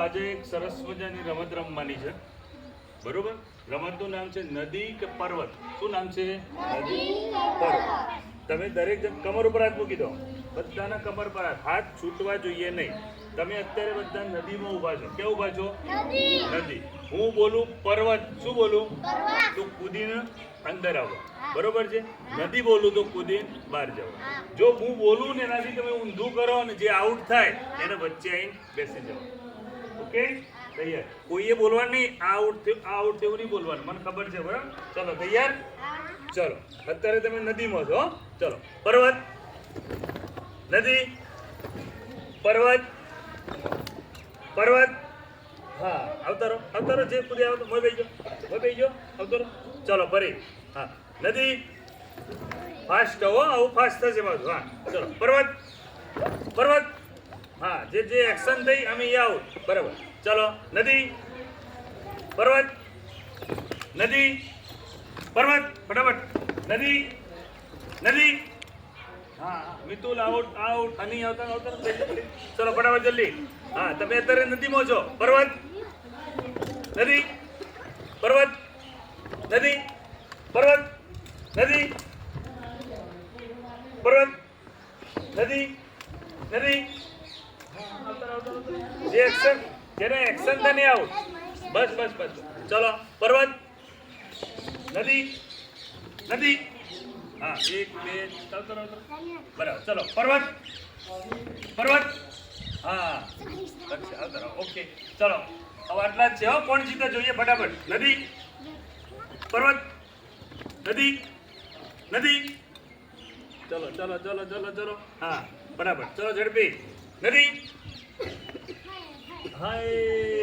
આજે એક સરસ મજાની રમત રમવાની છે, બરોબર? રમતનું નામ છે નદી કે પર્વત. શું નામ છે? નદી પર્વત. તમે દરેક જણ કમર ઉપર હાથ મૂકી દો. બધાના કમર પર હાથ છૂટવા જોઈએ નહીં. તમે અત્યારે બધા નદીમાં ઊભા છો. ક્યાં ઊભા છો? નદી. હું બોલું પર્વત. શું બોલું? તો કૂદીને અંદર આવો, બરોબર છે? નદી બોલું તો કૂદીને બહાર જાઓ. જો હું બોલું ને એનાથી તમે ઊંધું કરો અને જે આઉટ થાય એને વચ્ચે આવીને બેસી જાઓ. ઓકે, તૈયાર? કોઈએ બોલવાનું નહીં. આઉટ થયું નહીં બોલવાનું, મને ખબર છે, બરાબર? ચલો, તૈયાર? ચલો, અત્યારે તમે નદીમાં છો. ચલો, પર્વત, નદી, પર્વત, પર્વત. હા, આવતારો આવતારો, જે કુદે આવતો મોય બેસી ગયો, આવતારો. ચલો, ફરી. હા, નદી. ફાસ્ટ હો, આવું ફાસ્ટ થશે બધું. હા, ચલો, પર્વત, પર્વત. હા, જે એક્શન થઈ અમે આવું, બરાબર? ચલો, નદી, પર્વત, નદી, પર્વત. ફટાફટ. નદી, નદી. હા, મિતુલ આઉટ, આઉટ. અને આવતા આવતા ચલો, ફટાફટ, જલ્દી. હા, તમે અત્યારે નદીમાં છો. પર્વત, નદી, પર્વત, નદી, પર્વત, નદી, પર્વત, નદી, નદી. જે એક્શન, જેને એક્શન થાય નહીં આઉટ. બસ બસ બસ. ચલો, પર્વત, નદી, નદી. હા, 1 2 બરાબર. ચલો, પર્વત, પર્વત. હા, ઓકે. ચલો, હવે આટલા જ છે. હો, કોણ જીતે જોઈએ ફટાફટ? નદી, પર્વત, નદી, નદી. ચલો ચલો ચલો ચલો ચલો. હા, બરાબર. ચલો, ઝડપી. નદી. હાય.